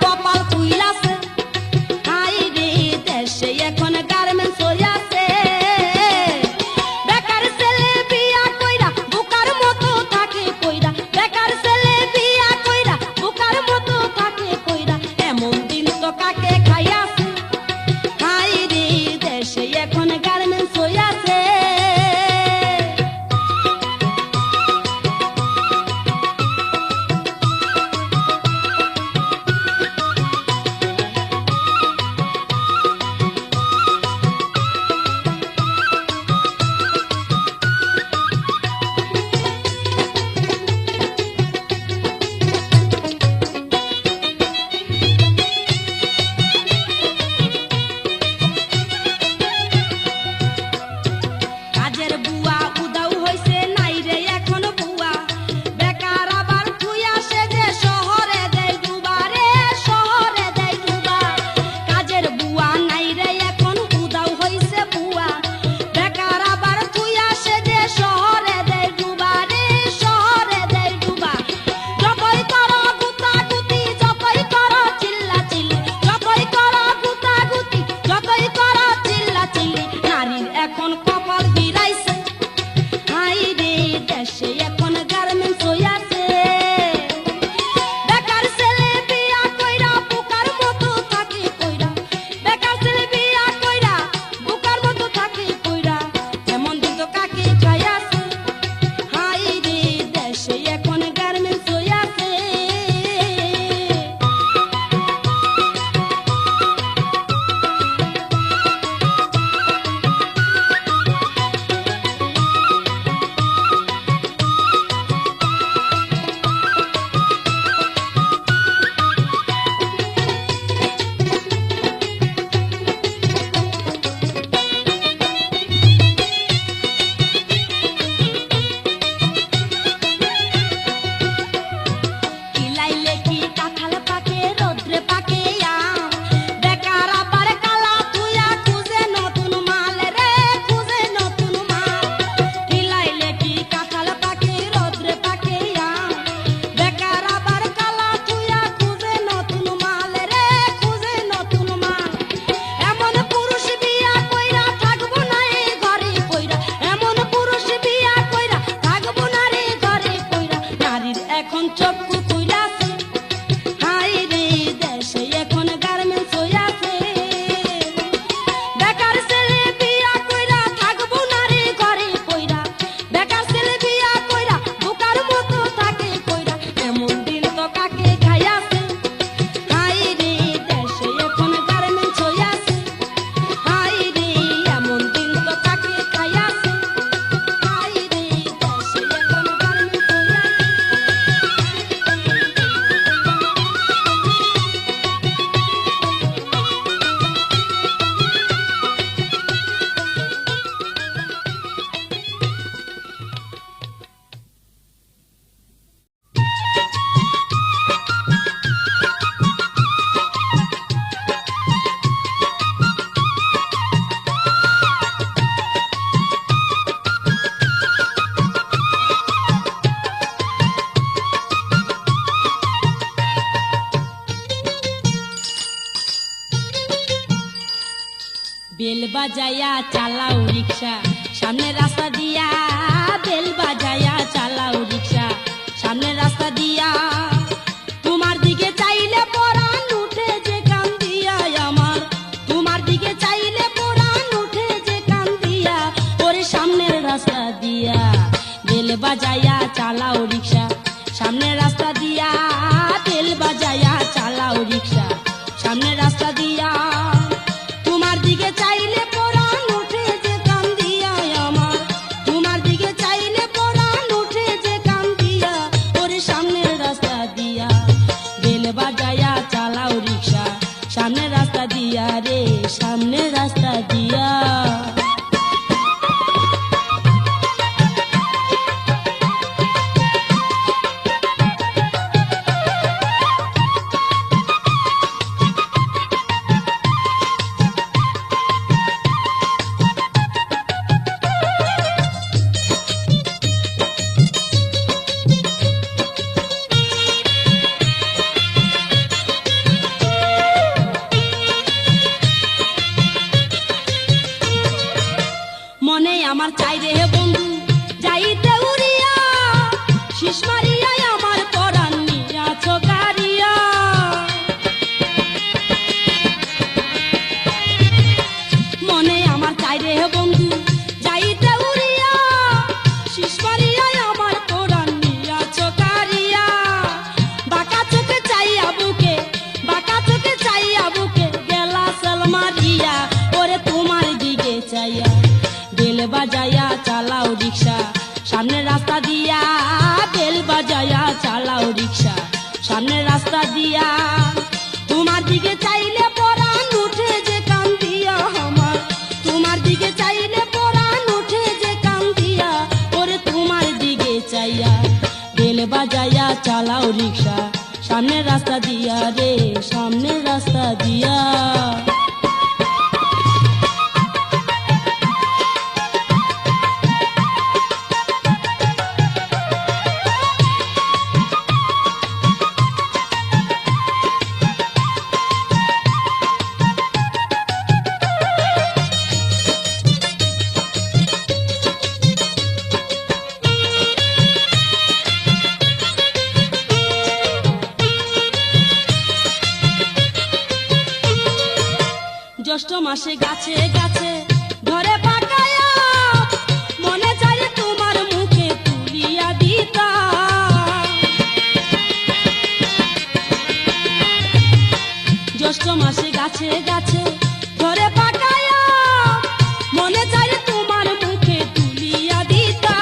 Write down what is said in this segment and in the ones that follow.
কপাল খুইলাছে হাই রে দেশে এখন গার্মেন্টস হইয়াছে বেকার ছেলে বিয়া কইরা বুকার মতো থাকে কইরা বেকার ছেলে বিয়া কইরা বুকার মতো থাকে কইরা এমন দিন তো কাকে খাইয়াছে হাই রে দেশে এখন গার্মেন্টস হইয়াছে এখন কপাল গিরাইছে হাই রে দেশে এখন গার্মেন্টস হইয়াছে বেকার ছেলে বিয়া কইরা বুকার মতো থাকে কইরা বেকার ছেলে বিয়া কইরা বুকার মতো থাকে কইরা এমন দিন তো কাকে খাইয়াছে হাই রে দেশে এখন গার্মেন্টস হইয়াছে এখন চক্ষু খুইলাছে হাই রে দেশে এখন গার্মেন্টস হইয়াছে বেকার ছেলে বিয়া কইরা থাকবো না রে ঘরে কইরা বেকার ছেলে বিয়া কইরা বুকার মতো থাকে কইরা এমন দিন তো কাকে খাইয়াছে হাই রে দেশে এখন গার্মেন্টস হইয়াছে হাই রে এমন দিন তো কাকে খাইয়াছে হাই রে দেশে এখন গার্মেন্টস হইয়াছে বেল বাজায়া চালাও রিক্সা সামনে রাস্তা দিয়া বেল বাজায়া চালাও রিক্সা সামনে রাস্তা দিয়া তোমার দিকে চাইলে পরাণ উঠে যে কান দিয়া আমার তোমার দিকে চাইলে পরাণ উঠে যে কান দিয়া ওরে সামনের রাস্তা দিয়া বেল বাজায়া চালাও রিক্সা সামনে রাস্তা দিয়া বেল বাজায়া চালাও রিক্সা সামনে রাস্তা দিয়া তোমার দিকে চাইলে পরাণ উঠে যে কান দিয়া আমার তোমার দিকে চাইলে পরাণ উঠে যে কান দিয়া ওরে সামনের রাস্তা চালাও রিক্সা সামনের রাস্তা দিয়া রে সামনের রাস্তা দিয়া। জ্যৈষ্ঠ মাসে গাছে গাছে ঘরে পাকায়া মনে চাই তোমার মুখে তুলিয়া দিতা। জ্যৈষ্ঠ মাসে গাছে গাছে ঘরে পাকায়া মনে চাই তোমার মুখে তুলিয়া দিতা।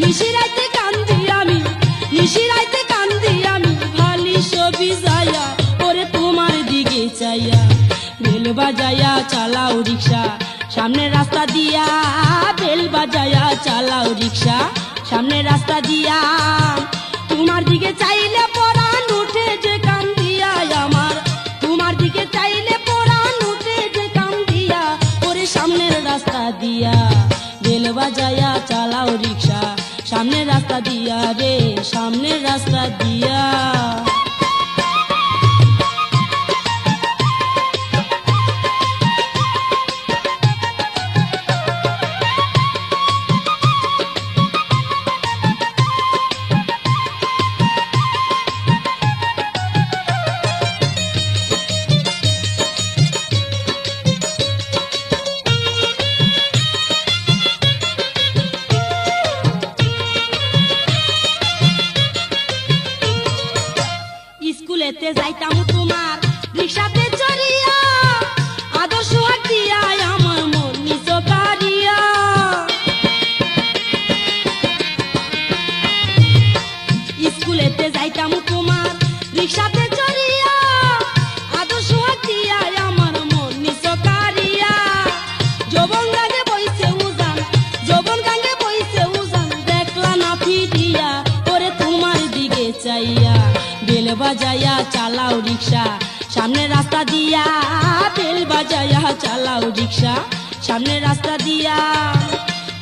নিশিরাইতে কান্দি আমি নিশিরাইতে কান্দি আমি ভালি ছবি যায়া ওরে তোমার দিকে চাইয়া। বেল বাজায়া চালাও রিক্সা সামনের রাস্তা দিয়া বেল বাজায়া চালাও রিক্সা সামনের রাস্তা দিয়া। তোমার দিকে চাইলে পরাণ উঠে যে কান দিয়া আমার তোমার দিকে চাইলে পরাণ উঠে যে কান দিয়া ওরে সামনের রাস্তা দিয়া। বেল বাজায়া চালাও রিক্সা সামনের রাস্তা দিয়া রে সামনের রাস্তা দিয়া। স্কুলেতে যাইতাম তোমার রিক্সাতে চড়িয়া আদর্শ হাত দিয়া আমার মন নিজ কারিয়া। স্কুলেতে যাইতাম তোমার রিক্সাতে চড়িয়া আদর্শ হাত দিয়া আমার মন নিজ কারিয়া। যৌবন গাঙ্গে বইছে উজান যৌবন গাঙ্গে বইছে উজান দেখলা না ফিরিয়া ওরে তোমার দিকে চাইয়া। বেল বাজায়া চালাও রিক্সা সামনের রাস্তা দিয়া বেল বাজায়া চালাও রিক্সা সামনের রাস্তা দিয়া।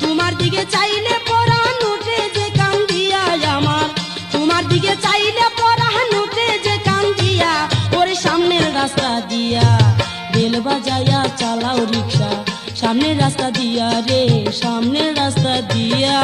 তোমার দিকে চাইলে পরাণ উঠে যে কান দিয়া আমার তোমার দিকে চাইলে পরাণ উঠে যে কান দিয়া ওরে সামনের রাস্তা দিয়া। বেল বাজায়া চালাও রিক্সা সামনের রাস্তা দিয়া রে সামনের রাস্তা দিয়া।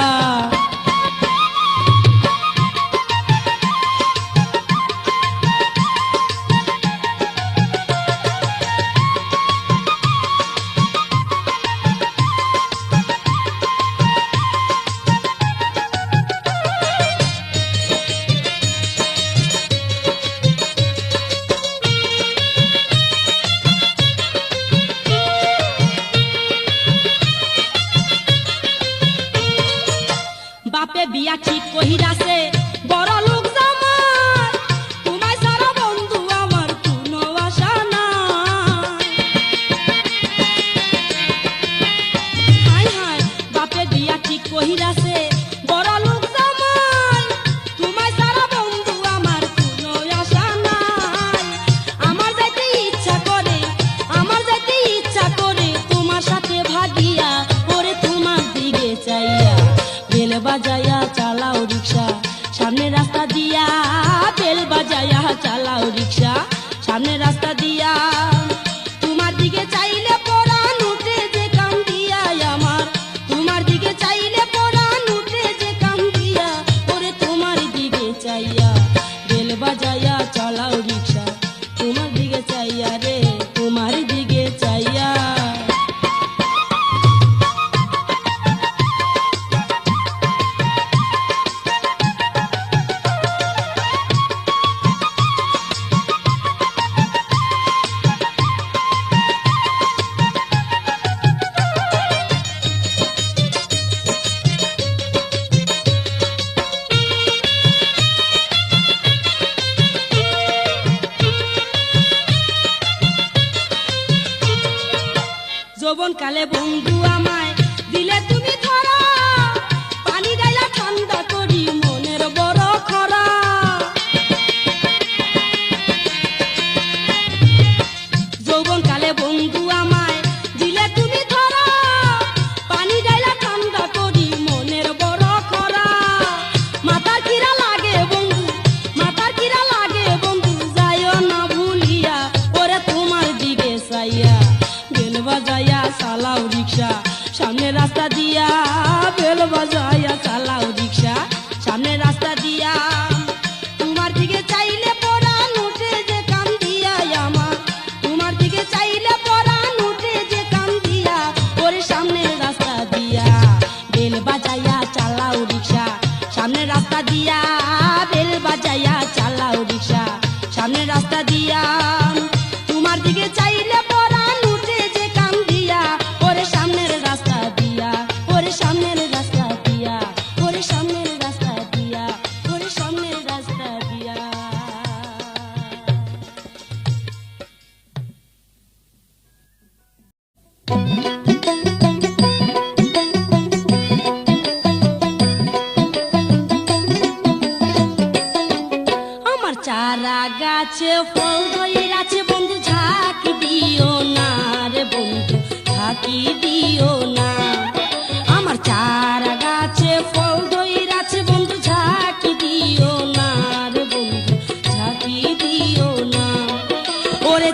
বাপে বিয়া ঠিক কহিরাছে বড় লোক জামাই তোমায় সারা বন্ধু আমার কোনো আশা নাই। হায় হায় বাপে বিয়া ঠিক কহিরাছে বড় লোক জামাই তোমায় সারা বন্ধু আমার কোনো আশা নাই। আমার যাইতে ইচ্ছা করে তোমার সাথে ভাগিয়া ওরে তোমার দিকে চাইয়া। বেল বাজায়া চালাও রিক্সা সামনের রাস্তা দিয়া বেল বাজায়া চালাও রিক্সা সামনের রাস্তা দিয়া। তোমার দিকে চাইলে পরাণ উঠে যে কান দিয়া আমার তোমার দিকে চাইলে পরাণ উঠে যে কান দিয়া ওরে তোমার দিকে চাইয়া। বেল বাজায়া চালাও রিক্সা তোমার দিকে চাইয়া রে তোমার দিকে চাইয়া। যৌবন কালে বন্ধু আমায় দিলে তুমি ধরা পানি ডাইলা ঠান্ডা করি মনের বড় খরা।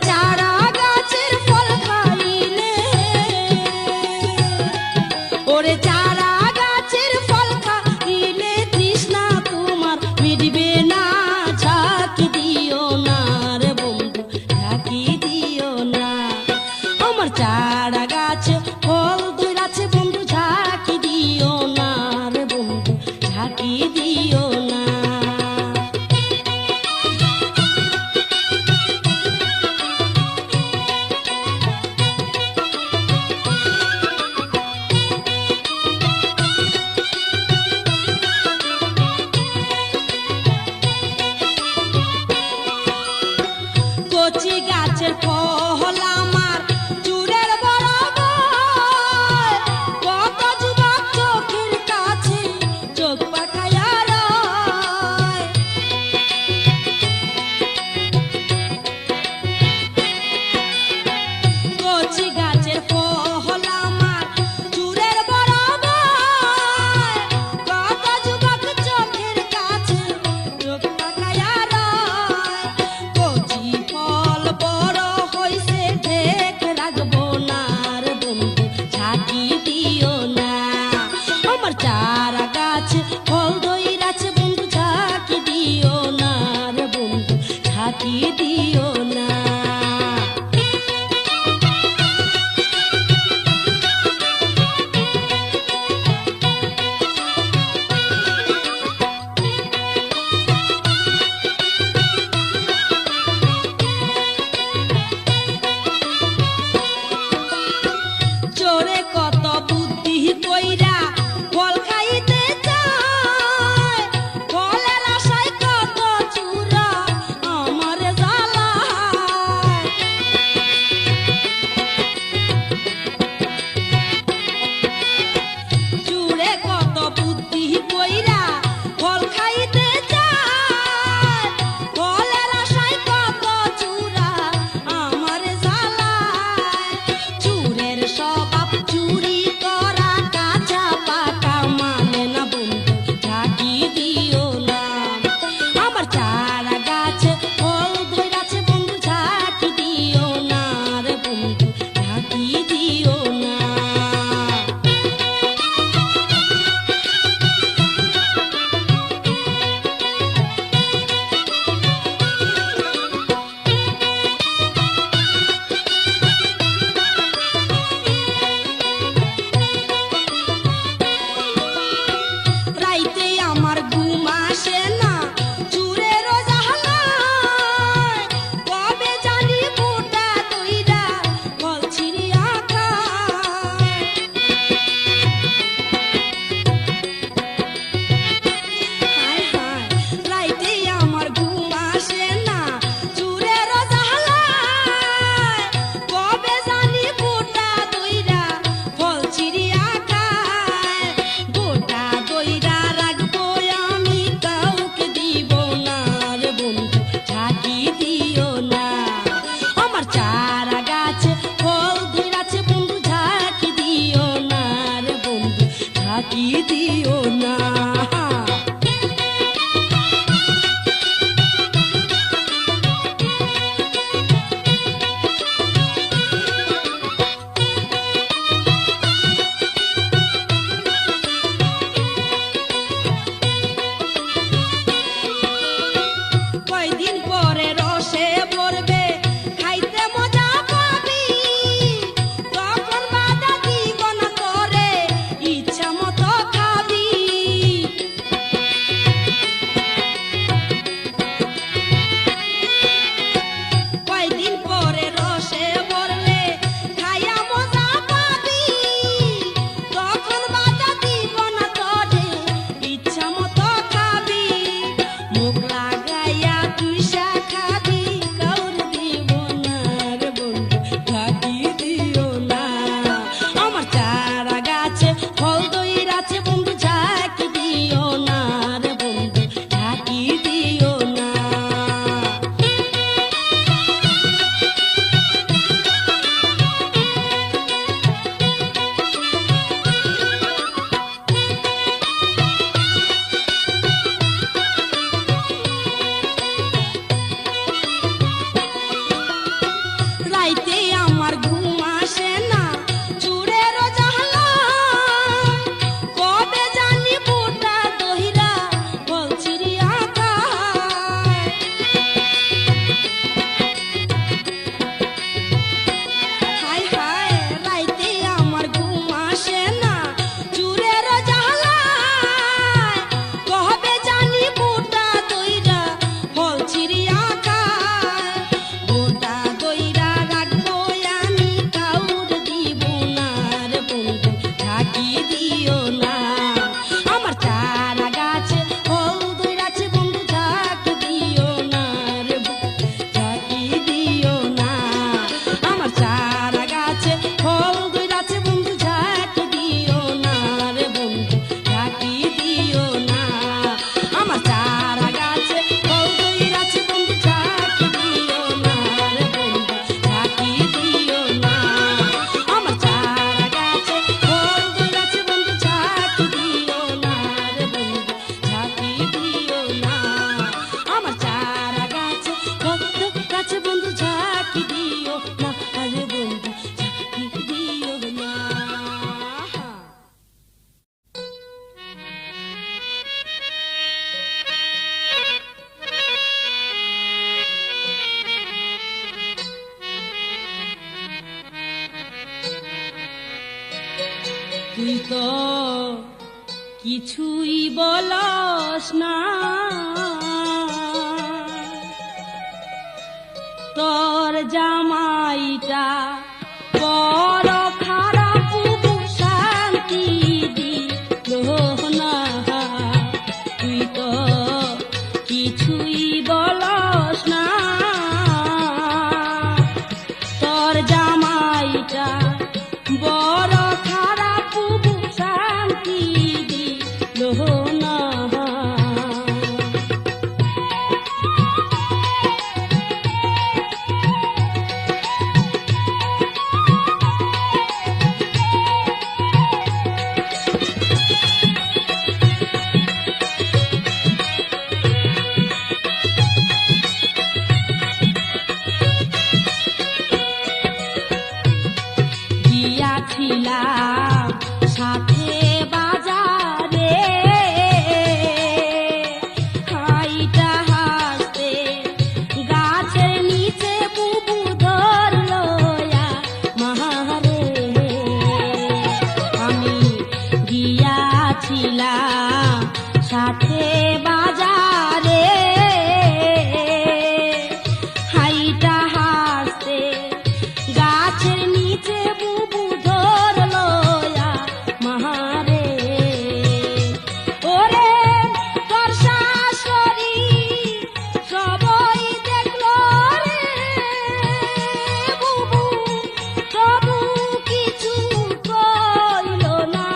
চারা গাছের ফল খাইলে, ওরে চারা গাছের ফল খাইলে তৃষ্ণা তোমার মিটবে না। ঝাঁকি দিও না রে বন্ধু, ঝাঁকি দিও না। আমার চারা গাছে ফল ধরেছে বন্ধু, ঝাঁকি দিও না রে বন্ধু, ঝাঁকি দিও না। কচি গাছের ফল আমার চুলের বরাবর, কত যুবক চোখের কাছে চোখ পাকাইয়া রয়। কচি গাছের ফল আমার চুলের বরাবর, কত যুবক চোখের কাছে চোখ পাকাইয়া রয়। কচি ফল বড় হইছে ঢের রাইতে আমার ঘুম আসে না চুরের জ্বালা কবে জানি বুটা দহিরা বলছিরি আঁকা হায় হায় রাইতে আমার ঘুম আসে না চুরের জ্বালা কবে জানি বুটা দইরা বলছিরি আঁকা বুটা দইরা রাখবো আমি কাউর দিব না রে বন্ধু ঢাকি দিও না আমার চারা গাছে ফল ধইরাছে বন্ধু ঝাঁক দিও না রে ঝাঁকি দিও না আমার চারা গাছে ফল ধইরাছে বন্ধু ঝাঁক দিও না রে বন্ধু ঝাঁকি দিও না আমার চারা গাছে ফল ধইরাছে বন্ধু ঝাঁক দিও না রে বন্ধু ঝাঁকি দিও না আমার চারা গাছে ফল ধইরাছে বন্ধু ঝাঁক দিও না রে বন্ধু ঝাঁকি দিও না আমার চারা গাছে ফল গাছে বন্ধু ঝাঁকি দিও না রে বন্ধু ঝাঁকি দিও না তুই তো কিছুই বলস না তোর জামাইটা বড় খারাপ শান্তি দিল না তুই তো কিছুই বলস না তোর জামাইটা বড় খারাপ শান্তি দিল না গিয়াছিলাম সাথে বাজারে হাইটা হাসতে গাছের নিচে বুবু ধরলো মাহারে আমি গিয়াছিলাম সাথে বাজারে হাইটা হাসতে গাছের নিচে বুবু ধরলো মাহারে ওরে তোর শাশুড়ি সবাই দেখলো রে বুবু তবু কিছু কইল না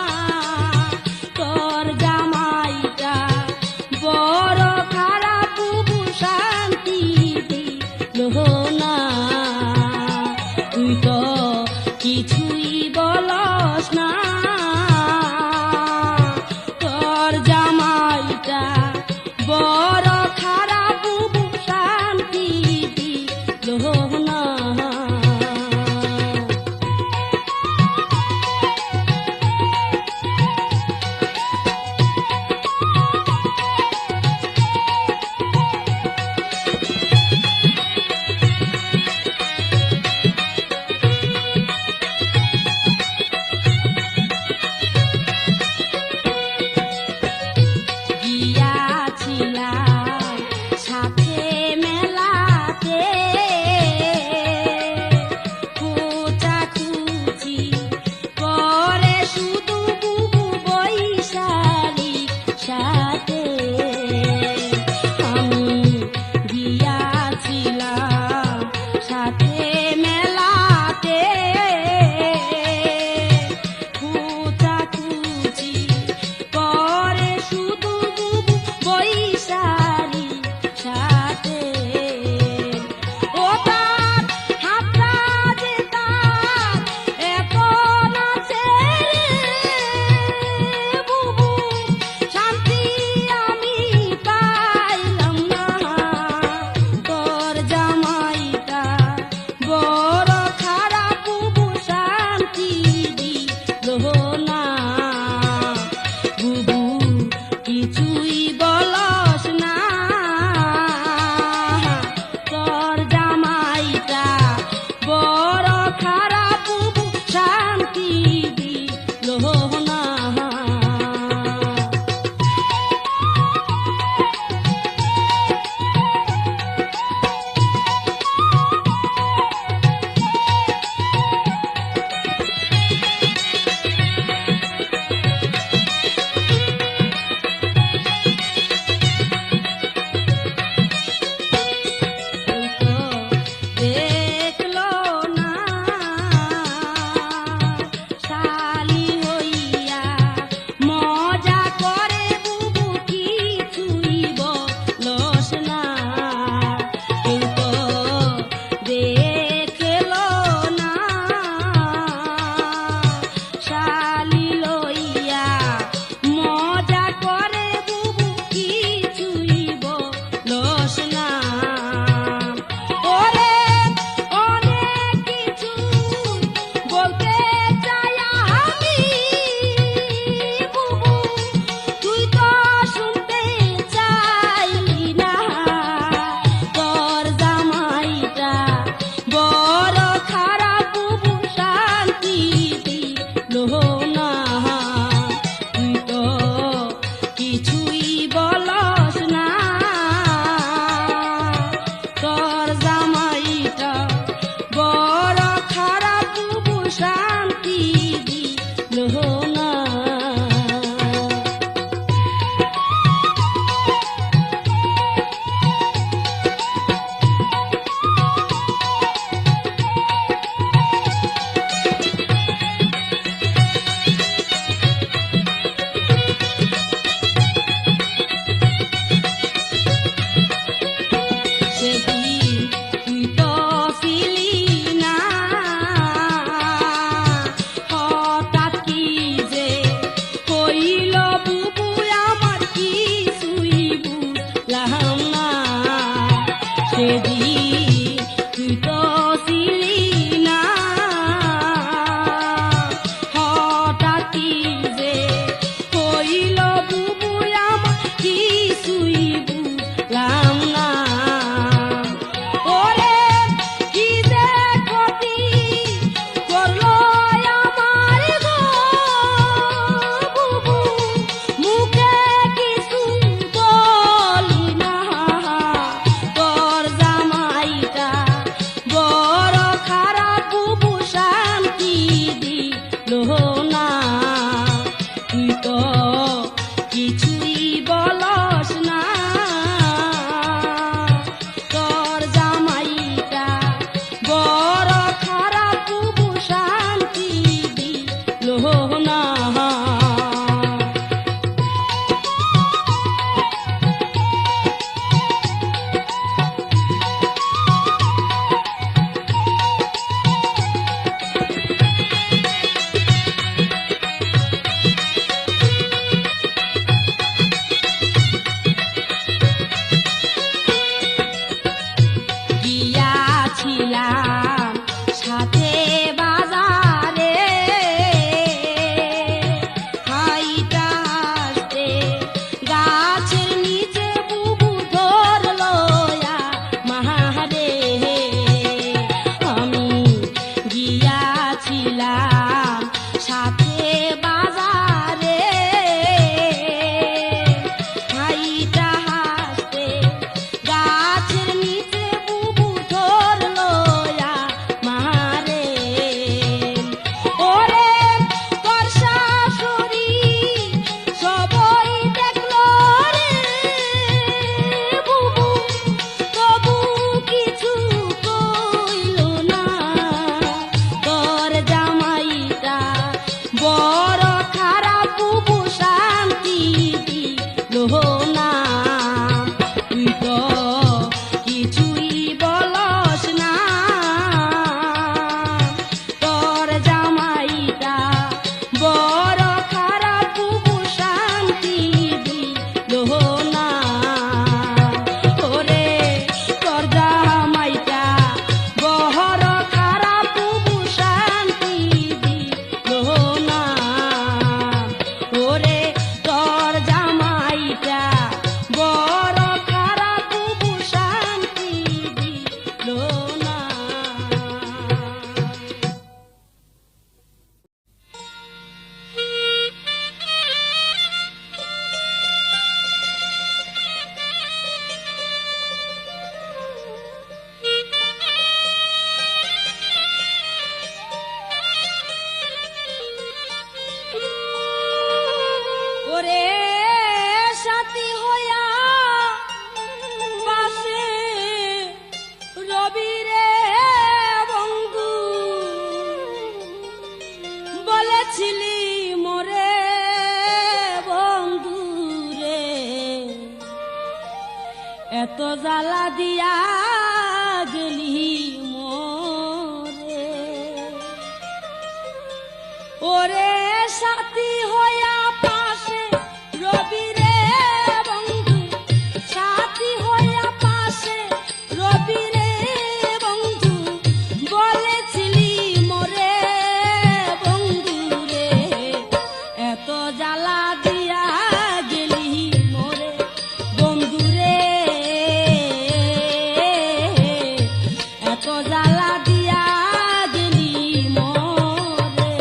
তোর জামাইটা বড় খারাপ বুবু শান্তি দিল না তুই তো কিছুই বলস না তোর জামাইটা বড় খারাপ শান্তি দিল না জ্বালা দিয়া গেলি মোরে ওরে সাথী হইয়া পাশে রবি রে বন্ধু সাথী হইয়া পাশে রবি রে বন্ধু বলেছিলি মোরে বন্ধু রে এত জ্বালা দিয়া গেলি মোরে বন্ধু রে এত জ্বালা দিয়া গেলি মোরে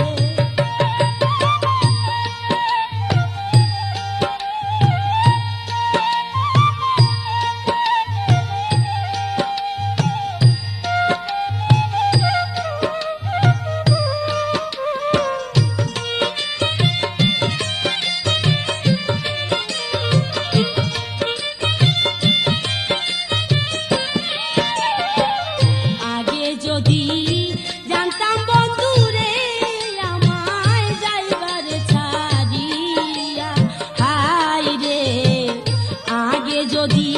আগে যদি জানতাম বন্ধু রে আমায় যাইবার ছাড়িয়া হাই রে আগে যদি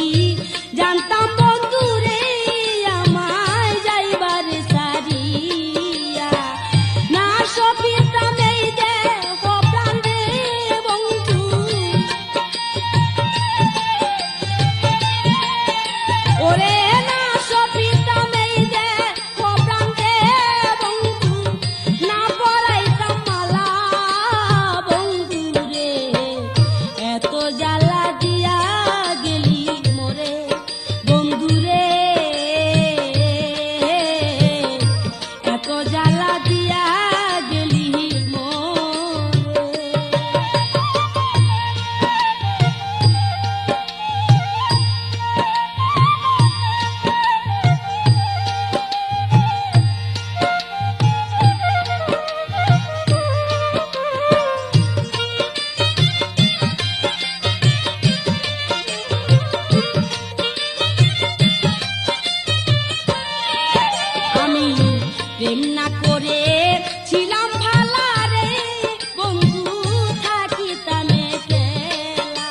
জানতাম বন্ধু রে আমায় যাইবার ছাড়িয়া না সপিতাম এই দেহ প্রাণ রে বন্ধু ওরে না সপিতাম এই দেহ প্রাণ রে বন্ধু না পরাইতাম মালা বন্ধু রে এত জ্বালা দিয়া গেলি মোরে বন্ধু রে এত জ্বালা দিয়া গেলি মোরে আমি প্রেম না করে ছিলাম ভালা রে বন্ধু থাকিতাম একলা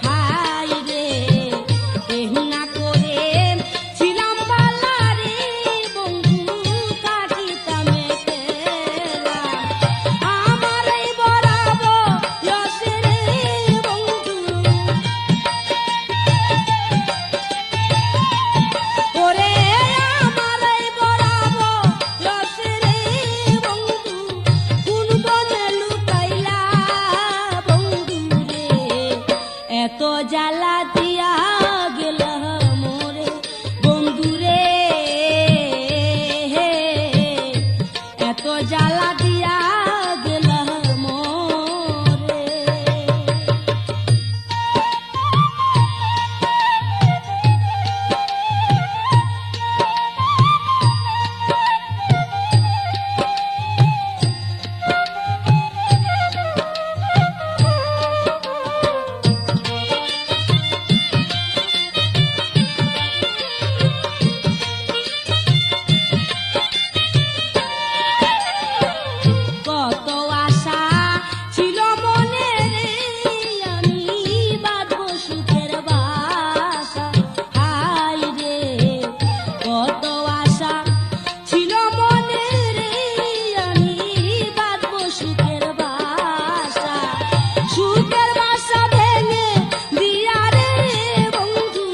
হাই রে প্রেম না করে ছিলাম ভালা রে বন্ধু থাকিতাম একলা আমার এই বরাবর লসে রে বন্ধু ওরে আমার এই বরাবর লসে রে বন্ধু কোন বনে লুকাইলা বন্ধু রে এত জ্বালা দিয়া গেল মোরে বন্ধু রে এত জ্বালা দিয়া গেল মোরে কত আশা ছিল মনে রে আমি বাঁধব সুখের বাসা হাই রে কত আশা ছিল মনে রে আমি বাঁধব সুখের বাসা সুখের বাসা ভেঙে দিয়া রে বন্ধু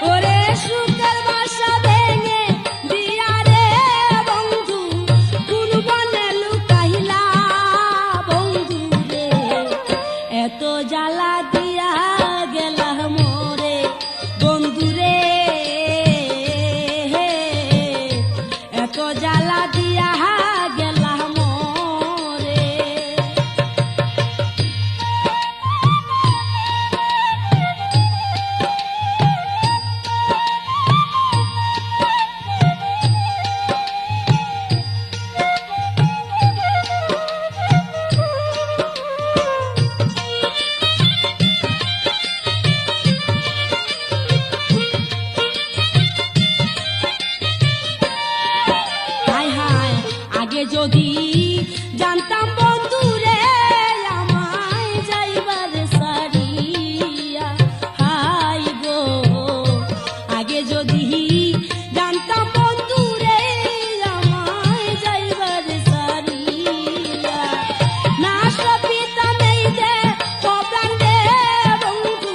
ওরে সুখের বাসা ভেঙে দিয়া রে বন্ধু কোন বনে লুকাইলা বন্ধু রে এত জ্বালা দিয়া গেলা মোরে বন্ধু রে এত জ্বালা দিয়া গেলা মোরে যদি জানতাম বন্ধু রে আমায় যাইবার সার যদি জানতাম বন্ধু রে আমায় যাইবার সারিয়া না সপিতাম এই যে কপ্রাণ রে বন্ধু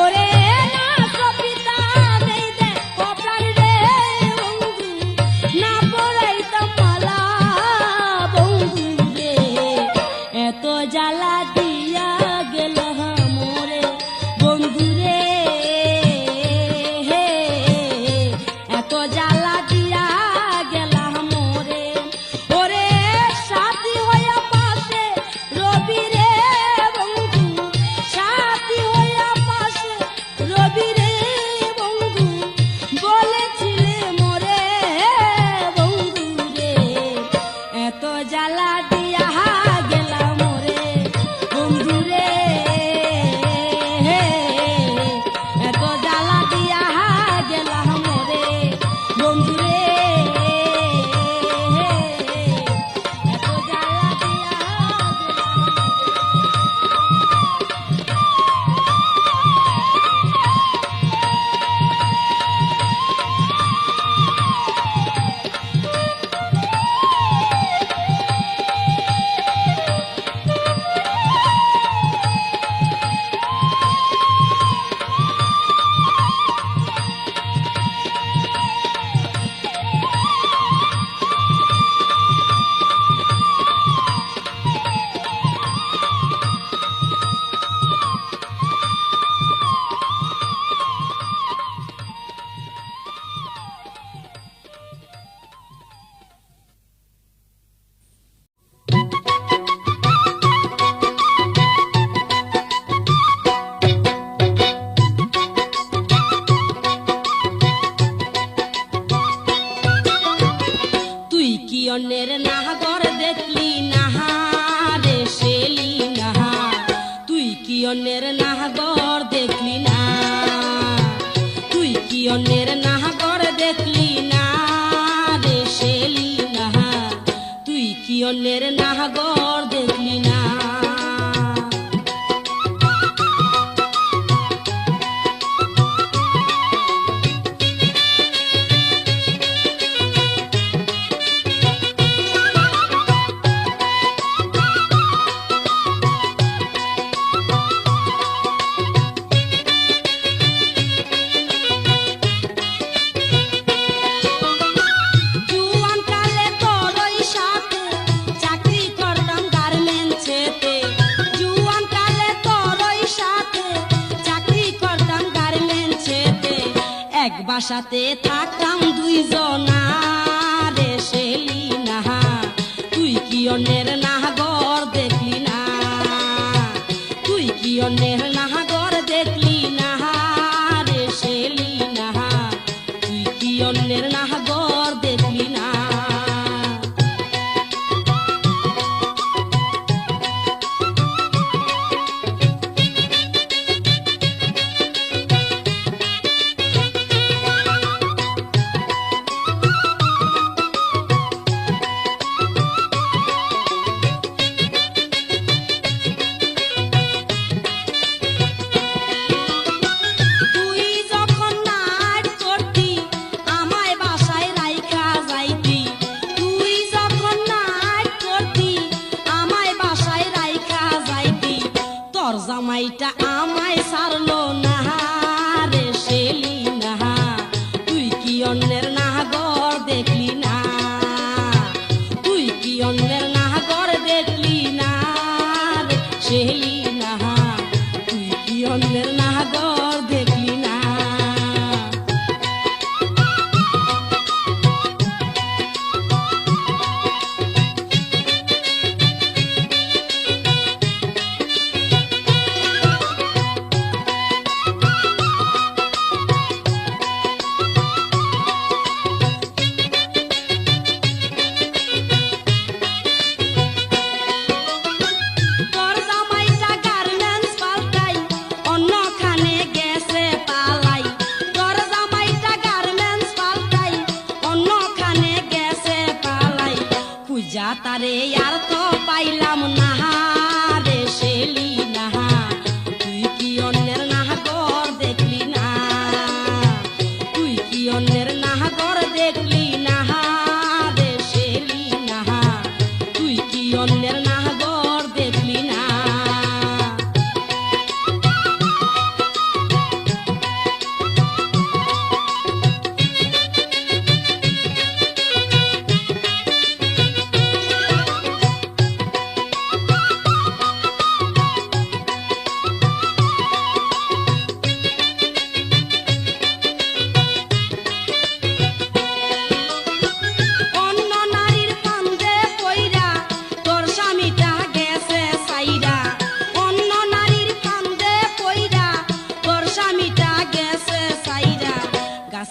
ওরে না সপিতাম এই যে কপ্রাণ রে বন্ধু না পড়াইতাম মালা বন্ধু রে এত জ্বালা দিয়া গেল মোরে বন্ধু রে এত জ্বালা দিয়া গেলাম মোরে ওরে সাথী হইয়া পাশে রবি রে বন্ধু সাথী হইয়া পাশে রবি রে বন্ধু বলেছিলে মোরে বন্ধু রে এত জ্বালা দিয়া গেলাম মোরে বন্ধু রে এত জ্বালা দিয়া গেলাম মোরে বন্ধু রে এত জ্বালা দিয়া তুই কি অন্যের নাহাগর দেখলি নাহা রে শেলি নাহা তুই কি অন্যের নাহাগর দেখলি না তুই কি অন্যের নাহাগর দেখলি না রে শেলি নাহা তুই কি অন্যের নাহাগর দেখলি না জুয়ান কালে তোরই সাথে চাকরি করতাম গার্মেন্টসেতে জুয়ান কালে তোরই সাথে চাকরি করতাম গার্মেন্টসেতে এক বাসাতে থাকতাম দুইজনা রে শেলি নাহা তুই কি অন্যের নাহাগর দেখলি না তুই কি অন্যের নাহাগর দেখলি না রে শেলি নাহা তুই কি অন্যের নাহাগর দেখলি না তুই যখন নাট করতি আমায় বাসায় রাইখা যাইতি তুই যখন নাট করতি আমায় বাসায় রাইখা যাইতি তোর জামাইটা আমায় ছাড়লো না রে শেলি নাহা তুই কি অন্যের নাহাগর দেখলি না তুই কি অন্যের নাহাগর দেখলি না রে শেলি নাহা তুই কি অন্যের নাহাগর দেখলি না তোর জামাইটা গার্মেন্টস পাল্টাই অন্যখানে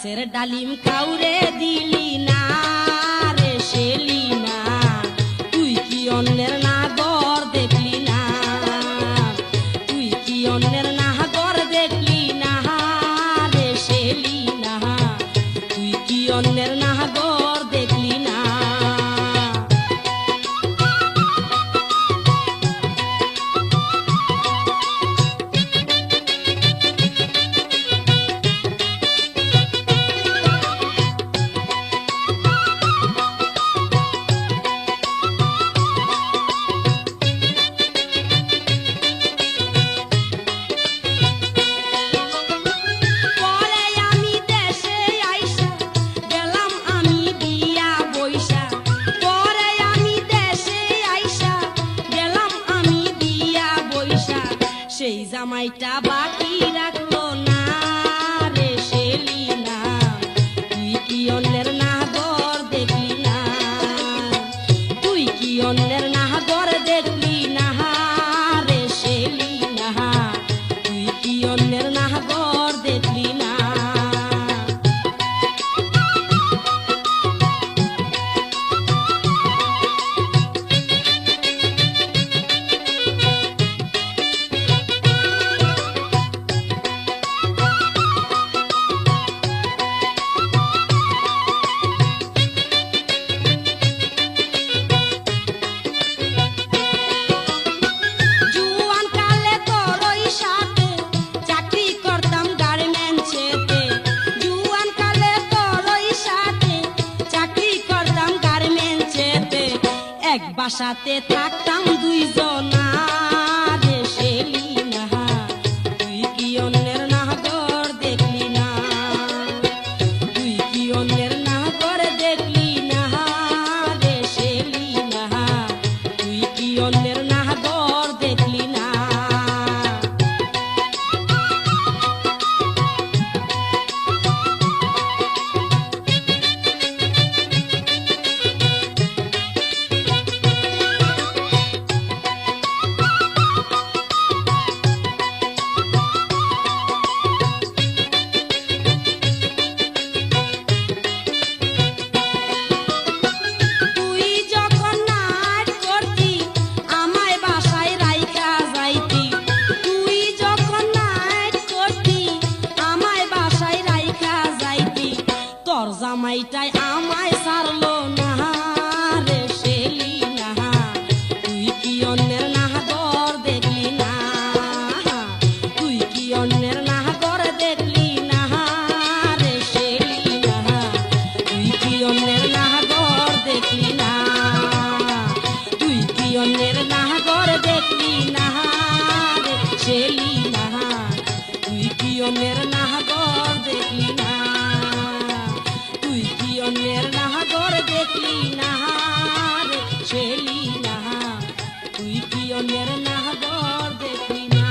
গাছের ডালিম কাউরে দিলি না রে শেলি না, তুই কি অন্যের নাগর দেখলি না, তুই কি অন্যের নাগর দেখলি না রে শেলি না, তুই কি অন্যের নাগর দেখলি না। সেই জামাইটা বাকি রাখলো না রে শেলি না, তুই কি অন্যের নাগর দেখলি না, তুই কি অন্যের নাগর দেখলি না রে শেলি না, তুই কি অন্যের নাগর দেখলি না। এক বাসাতে থাকতাম দুইজনা রে শেলি না, তুই কি অন্যের নাগর দেখলি না, তুই কি অন্যের নাগর দেখলি না রে শেলি না, তুই কি অন্যের নাগর দেখলি না। জামাইটাই আমায় সারলো না রে শেলি না, তুই কি অন্যের নাগর দেখলি না, তুই কি অন্যের নাগর দেখলি না রে শেলি না, তুই কি অন্যের নাগর দেখলি না, তুই কি অন্যের নাগর দেখলি না রে শেলি না, তুই কি অন্যের নাগর দেখলি না, তুই কি অন্যের নাগর দেখলি না রে শেলি না, তুই কি অন্যের নাগর দেখলি না।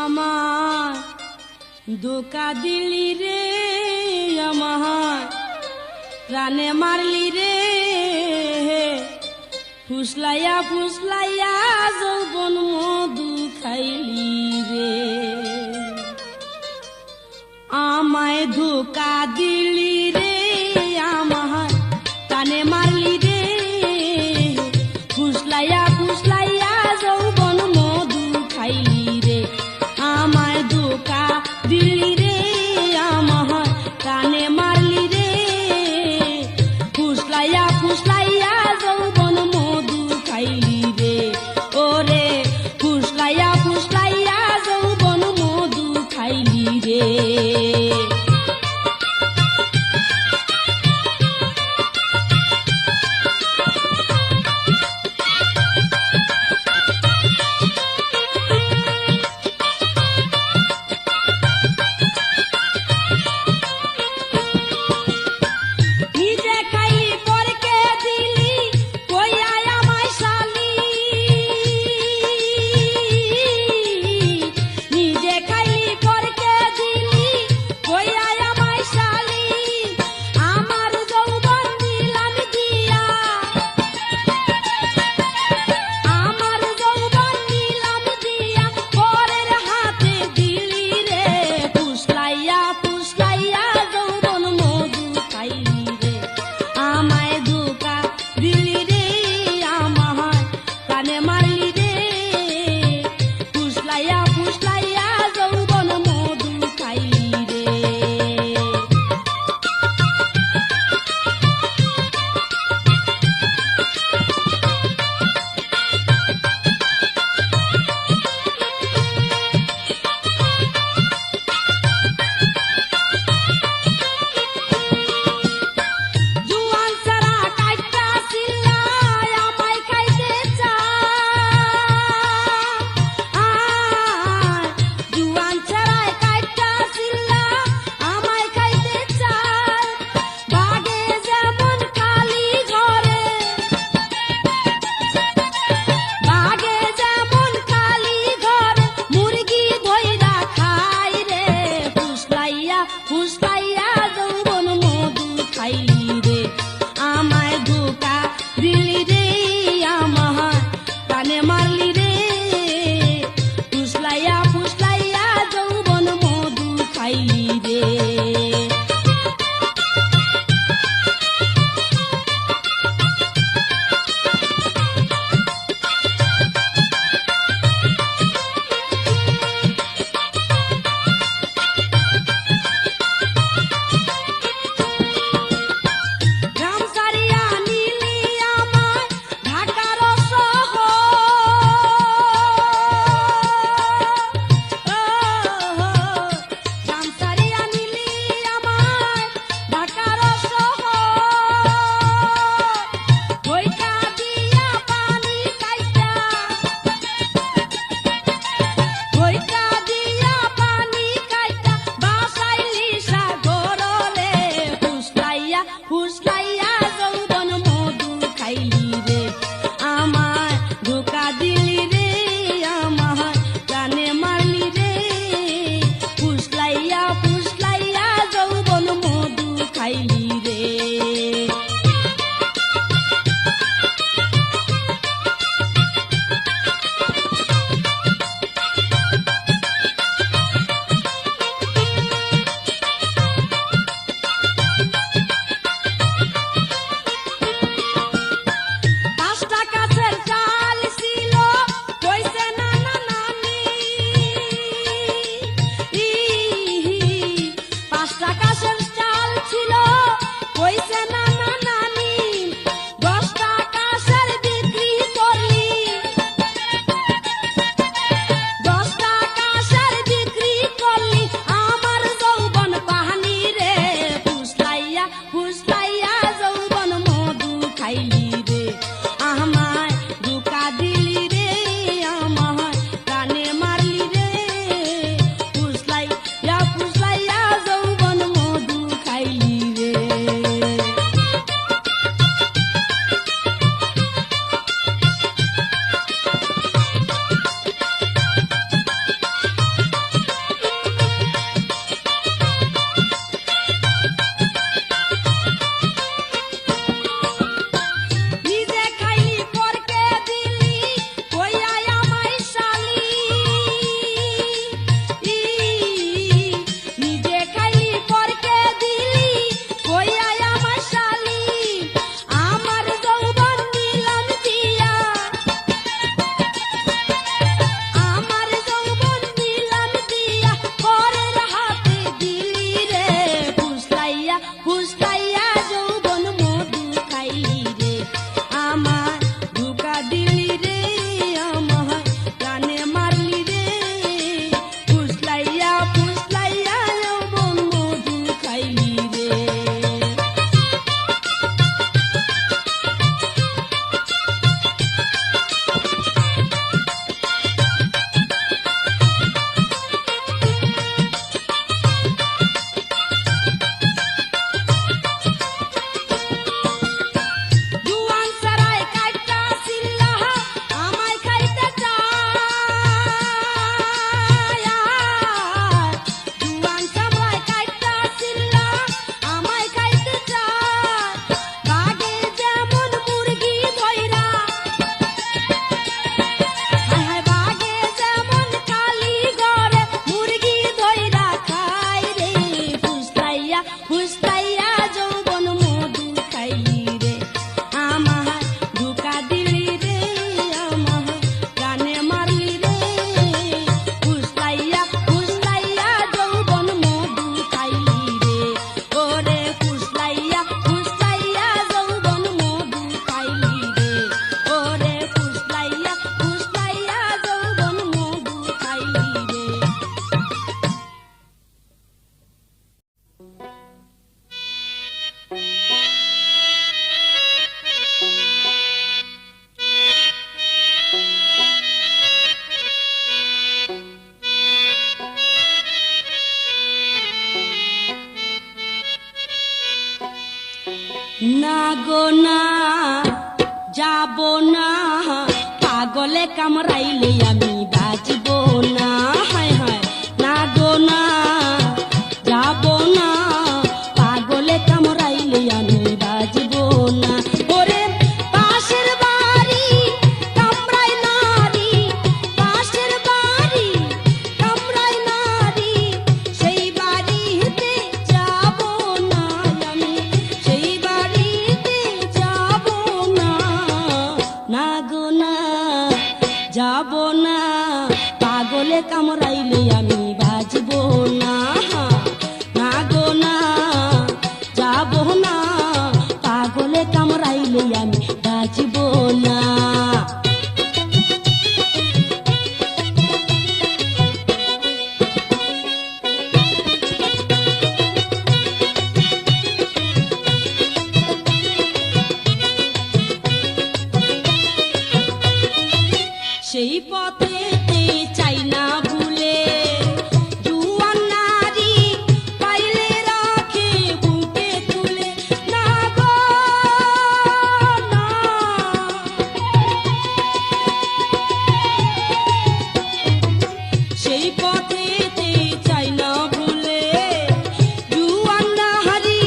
আমার ধোকা দিলি রে, আমার প্রাণে মারলি রে, ফুসলাইয়া ফুসলাইয়া যৌবন মধু খাইলি রে, আমায় ধোকা দিলি রে, আমার প্রাণে মারলি রে, ফুসলাইয়া ফুসলাইয়া যৌবন মধু খাইলি রে, আমায় ধোকা দিলি রে, আমার কানে মারলি রে, ফুসলাইয়া ফুসলাইয়া যৌবন মধু খাইলি রে, ওরে ফুসলাইয়া ফুসলাইয়া যৌবন মধু খাইলি রে। নিজে খাইলি পরকে দিলি না যাব না পাগলে কামড়াইলে আমি বাঁচব না হায় হায় না গো না যাব না পাগলে কামড়াইলে আমি বাঁচব না ওরে পাশের বাড়ি কামড়াই নারী পাশের বাড়ি কামড়াই নারী সেই বাড়িতে যাব না আমি সেই বাড়িতে যাব না না গো না যাব না পাগলে কামড়াইলে আমি বাঁচব না না গো না যাব না পাগলে কামড়াইলে আমি বাঁচব না সেই পথেতে চাই না ভুলে জুয়ান নারী পাইলে রাখে বুকে তুলে না গো না সেই পথেতে চাই না ভুলে জুয়ান নারী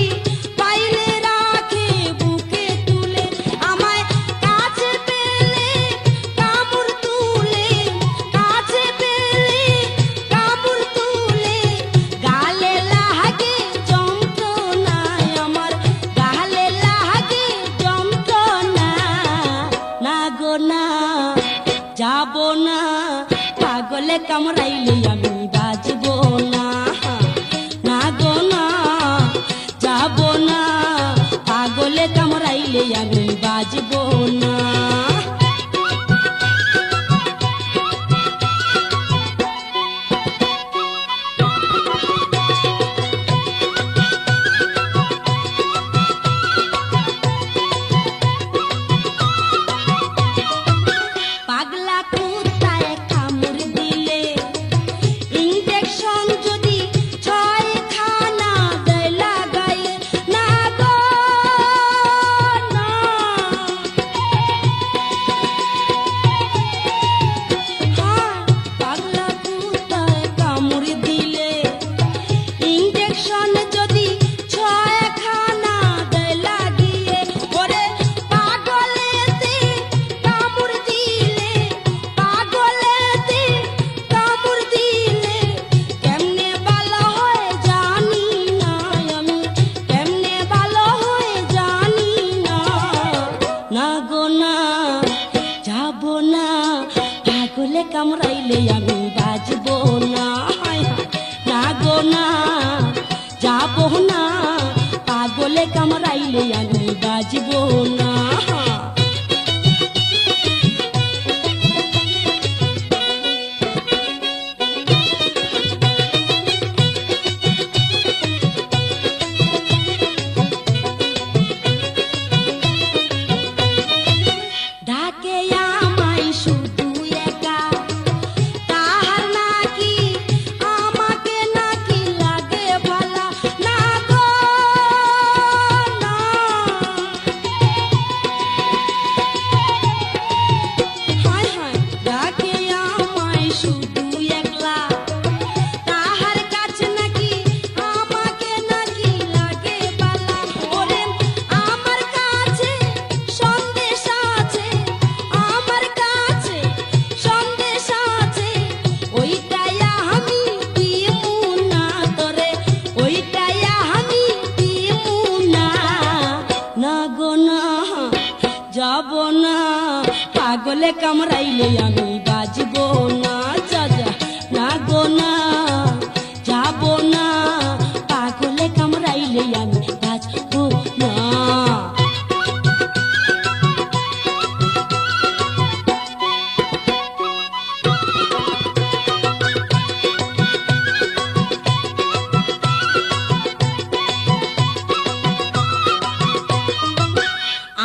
পাইলে রাখে বুকে তুলে আমায় কাছে পেলে কামড় তুলে কাছে পেলে কামড় তুলে গালে লাগে যন্ত্রণায় আমার গালে লাগে যন্ত্রণা না গো না যাব না পাগলে কামড়াইলে আমি বাঁচব না না গো না যাব না পাগলে কামড়াইলে আমি বাঁচব না পাগলা কুত্তায় কামড় দিলে ইনজেকশন যদি ছয়খানা দেয় লাগাইলে না গো না পাগলা কুত্তায় কামড় দিলে ইনজেকশন যদি ছয়খানা দেয় লাগিয়ে ওরে পাগলেতে কামড় দিলে পাগলেতে কামড় দিলে কেমনে ভালো হয় জানি না আমি কেমনে ভালো হয় জানি না না গো না যাব না পাগলে কামড়াইলে আমি বাঁচব না হায় হায় না গো না যাব না পাগলে কামড়াইলে আমি বাঁচব না ডাকে আমায় শুধু একা তাহার নাকি আমাকে নাকি লাগে ভালা না গো না হায় হায় ডাকে আমায় শুধু একলা তাহার কাছে নাকি আমাকে নাকি লাগে ভালা ওরে আমার কাছে সন্দেশ আছে আমার কাছে সন্দেশ আছে ওইটাই আমি দিমু না তোরে ওইটাই আমি দিমু না না গো না যাব না পাগলে কামড়াইলে আমি বাঁচব না যা যা না গো না যাব না পাগলে কামড়াইলে আমি বাঁচব না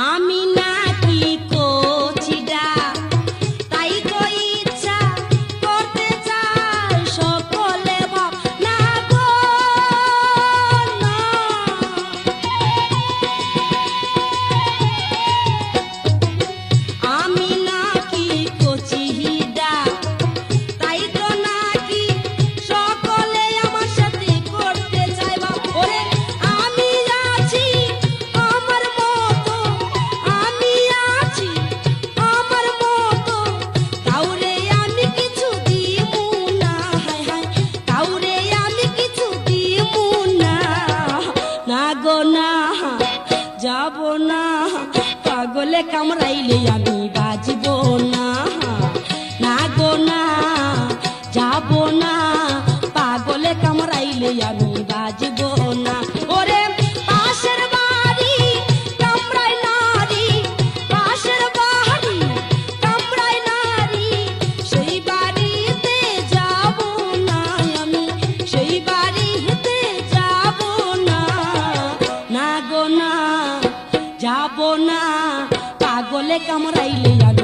আমি নাকি কোচিডা তাই তো ইচ্ছা করতে চাই সকলে ভাব না গো না পাগলে কামড়াইলে আমি বাজব না, না গো না যাব না, পাগলে কামড়াইলে আমি বাজব না। ওরে পাশের বাড়ি কামড়ায় নারী, পাশের বাড়ি কামড়ায় নারী, সেই বাড়িতে যাব না আমি, সেই বাড়িতে যাব না, না গো না যাব না, পাগলে কামড়াইলে আমি